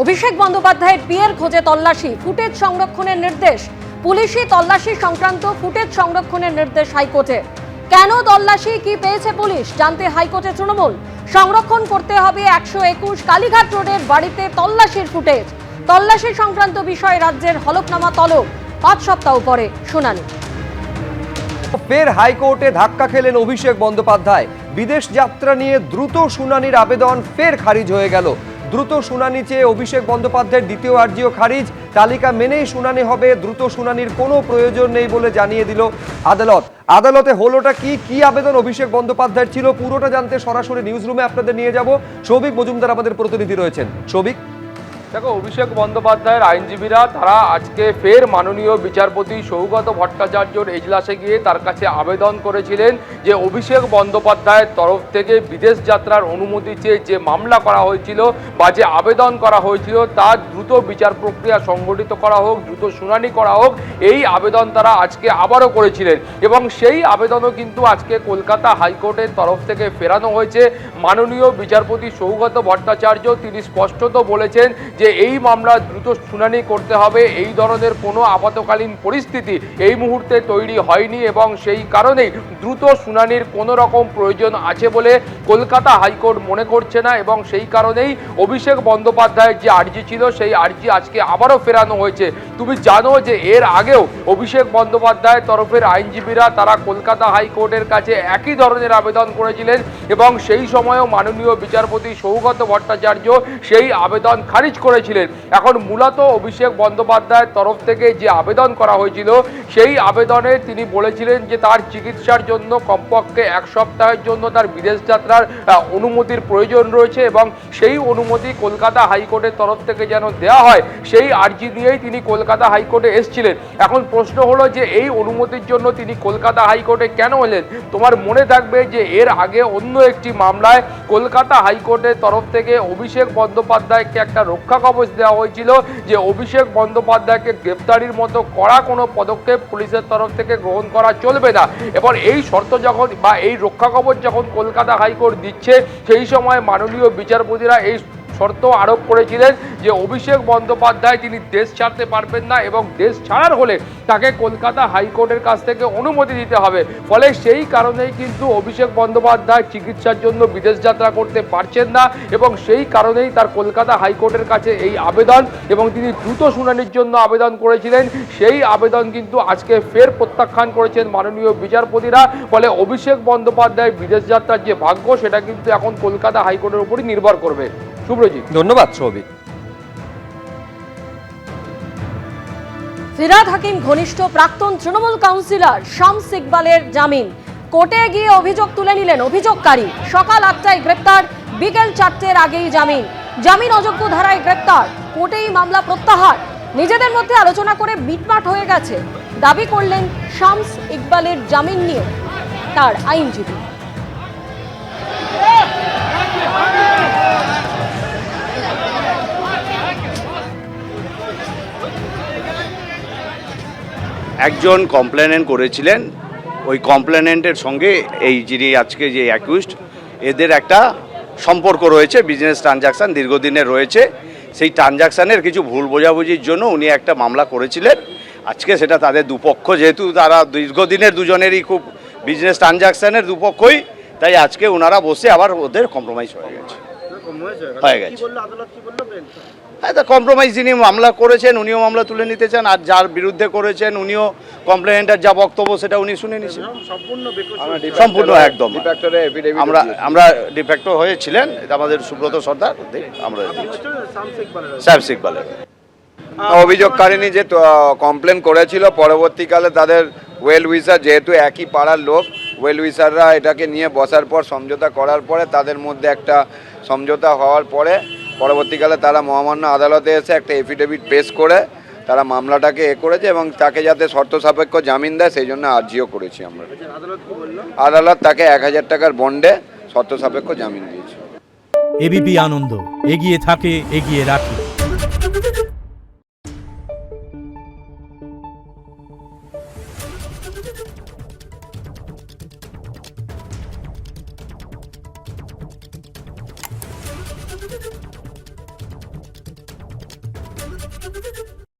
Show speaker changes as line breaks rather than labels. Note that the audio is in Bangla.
অভিষেক বন্দ্যোপাধ্যায়ের বিয়ের খোঁজে তল্লাশি, ফুটেজ সংরক্ষণের নির্দেশ। পুলিশি তল্লাশি সংক্রান্ত ফুটেজ সংরক্ষণের নির্দেশ হাইকোর্টের। কেন তল্লাশি, কি পেয়েছে পুলিশ, জানতে হাইকোর্টে তৃণমূল। সংরক্ষণ করতে হবে 121 কালীঘাট রোডের বাড়িতে তল্লাশির ফুটেজ। তল্লাশি সংক্রান্ত বিষয়ে রাজ্যের হলফনামা তলব, 5 সপ্তাহ পরে শুনানি।
ফের হাইকোর্টে ধাক্কা খেলেন অভিষেক বন্দ্যোপাধ্যায়। বিদেশ যাত্রা নিয়ে দ্রুত শুনানির আবেদন ফের খারিজ হয়ে গেল। দ্রুত শুনানি চেয়ে অভিষেক বন্দ্যোপাধ্যায়ের দ্বিতীয় আর্জিও খারিজ। তালিকা মেনেই শুনানি হবে, দ্রুত শুনানির কোনো প্রয়োজন নেই বলে জানিয়ে দিল আদালত। আদালতে হলোটা কি আবেদন অভিষেক বন্দ্যোপাধ্যায়ের ছিল, পুরোটা জানতে সরাসরি নিউজ রুমে আপনাদের নিয়ে যাব। সৌভিক মজুমদার আমাদের প্রতিনিধি রয়েছেন। সৌভিক,
দেখো, অভিষেক বন্দ্যোপাধ্যায়ের আইনজীবীরা তারা আজকে ফের মাননীয় বিচারপতি সৌগত ভট্টাচার্যর এজলাসে গিয়ে তার কাছে আবেদন করেছিলেন যে অভিষেক বন্দ্যোপাধ্যায়ের তরফ থেকে বিদেশ যাত্রার অনুমতি চেয়ে যে মামলা করা হয়েছিল বা যে আবেদন করা হয়েছিল তার দ্রুত বিচার প্রক্রিয়া সংগঠিত করা হোক, দ্রুত শুনানি করা হোক, এই আবেদন তারা আজকে আবারও করেছিলেন। এবং সেই আবেদনও কিন্তু আজকে কলকাতা হাইকোর্টের তরফ থেকে ফেরানো হয়েছে। মাননীয় বিচারপতি সৌগত ভট্টাচার্য তিনি স্পষ্টত বলেছেন যে এই মামলা দ্রুত শুনানি করতে হবে। এই ধরনের কোনো আপাতকালীন পরিস্থিতি এই মুহূর্তে তৈরি হয়নি এবং সেই কারণেই দ্রুত শুনানির কোনো রকম প্রয়োজন আছে বলে কলকাতা হাইকোর্ট মনে করছে না। এবং সেই কারণেই অভিষেক বন্দ্যোপাধ্যায়ের যে আর্জি ছিল সেই আর্জি আজকে আবারও ফেরানো হয়েছে। তুমি জানো যে এর আগেও অভিষেক বন্দ্যোপাধ্যায়ের তরফের আইনজীবীরা তারা কলকাতা হাইকোর্টের কাছে একই ধরনের আবেদন করেছিলেন এবং সেই সময়ও মাননীয় বিচারপতি সৌগত ভট্টাচার্য সেই আবেদন খারিজ করেছিলেন। এখন মূলত অভিষেক বন্দ্যোপাধ্যায়ের তরফ থেকে যে আবেদন করা হয়েছিল সেই আবেদনে তিনি বলেছিলেন যে তার চিকিৎসার জন্য কমপক্ষে 1 সপ্তাহের জন্য তার বিদেশ যাত্রার অনুমতির প্রয়োজন রয়েছে এবং সেই অনুমতি কলকাতা হাইকোর্টের তরফ থেকে যেন দেওয়া হয় সেই আর্জি নিয়েই তিনি কলকাতা হাইকোর্টে এসেছিলেন। এখন প্রশ্ন হলো যে এই অনুমতির জন্য তিনি কলকাতা হাইকোর্টে কেন এলেন। তোমার মনে থাকবে যে এর আগে অন্য একটি মামলায় কলকাতা হাইকোর্টের তরফ থেকে অভিষেক বন্দ্যোপাধ্যায়কে একটা রক্ষা কবচ দেওয়া হয়েছিল যে অভিষেক বন্দ্যোপাধ্যায়কে গ্রেফতারির মতো কড়া কোনো পদক্ষেপ পুলিশের তরফ থেকে গ্রহণ করা চলবে না। এবার এই শর্ত যখন বা এই রক্ষা কবচ যখন কলকাতা হাইকোর্ট দিচ্ছে সেই সময় মাননীয় বিচারপতিরা এই শর্ত আরোপ করেছিলেন যে অভিষেক বন্দ্যোপাধ্যায় তিনি দেশ ছাড়তে পারবেন না এবং দেশ ছাড়ার হলে তাকে কলকাতা হাইকোর্টের কাছ থেকে অনুমতি দিতে হবে। ফলে সেই কারণেই কিন্তু অভিষেক বন্দ্যোপাধ্যায় চিকিৎসার জন্য বিদেশ যাত্রা করতে পারছেন না এবং সেই কারণেই তার কলকাতা হাইকোর্টের কাছে এই আবেদন এবং তিনি দ্রুত শুনানির জন্য আবেদন করেছিলেন। সেই আবেদন কিন্তু আজকে ফের প্রত্যাখ্যান করেছেন মাননীয় বিচারপতিরা। ফলে অভিষেক বন্দ্যোপাধ্যায়ের বিদেশ যাত্রার যে ভাগ্য সেটা কিন্তু এখন কলকাতা হাইকোর্টের উপরই নির্ভর করবে। শুভ্রজিৎ,
ধন্যবাদ। সৌভিক।
ফিরহাদ হাকিম ঘনিষ্ঠ প্রাক্তন তৃণমূল কাউন্সিলর শামস ইকবালের জামিন। কোর্টে গিয়ে অভিযোগ তুলে নিলেন অভিযোগকারী। সকাল 8টায় গ্রেপ্তার, বিকেল 4টের আগেই জামিন। জামিন অযোগ্য ধারায় গ্রেপ্তার, কোর্টেই মামলা প্রত্যাহার। নিজেদের মধ্যে আলোচনা করে মিটমাট হয়ে গেছে দাবি করলেন শামস ইকবালের জামিন নিয়ে তার আইনজীবী।
একজন কমপ্লেনেন্ট করেছিলেন, ওই কমপ্লেনেন্টের সঙ্গে এই যিনি আজকে যে অ্যাকিউজড এদের একটা সম্পর্ক রয়েছে, বিজনেস ট্রানজাকশান দীর্ঘদিনের রয়েছে। সেই ট্রানজাকশানের কিছু ভুল বোঝাবুঝির জন্য উনি একটা মামলা করেছিলেন। আজকে সেটা তাদের দুপক্ষ, যেহেতু তারা দীর্ঘদিনের দুজনেরই খুব বিজনেস ট্রানজাকশানের দুপক্ষই, তাই আজকে ওনারা বসে আবার ওদের কম্প্রোমাইজ হয়ে গেছে। হ্যাঁ, তা কম্প্রোমাইজ যিনি মামলা করেছেন উনিও মামলা তুলে নিতে চান, আর যার বিরুদ্ধে করেছেন উনিও কমপ্লেনেন্টের যা বক্তব্য সেটা উনি শুনে নিয়েছেন সম্পূর্ণ একদম। আমরা ডিফেক্টো হয়েছিলেন, এটা আমাদের সুব্রত সর্দার, আমরা শামস ইকবালের
অভিযোগকারিনী যে কমপ্লেন করেছিল, পরবর্তীকালে তাদের ওয়েল উইসার, যেহেতু একই পাড়ার লোক, ওয়েল উইসাররা এটাকে নিয়ে বসার পর সমঝোতা করার পরে তাদের মধ্যে একটা সমঝোতা হওয়ার পরে পরবর্তীকালে তারা মহামান্য আদালতে এসে একটা এফিডেভিট পেশ করে তারা মামলাটাকে করেছে এবং তাকে যাতে শর্ত সাপেক্ষ জামিন দেয় সেই জন্য আর্জিও করেছি আমরা। আদালত তাকে 1000 টাকার বন্ডে শর্ত সাপেক্ষ জামিন দিয়েছে।
এবিপি আনন্দ, এগিয়ে থাকে, এগিয়ে রাখে।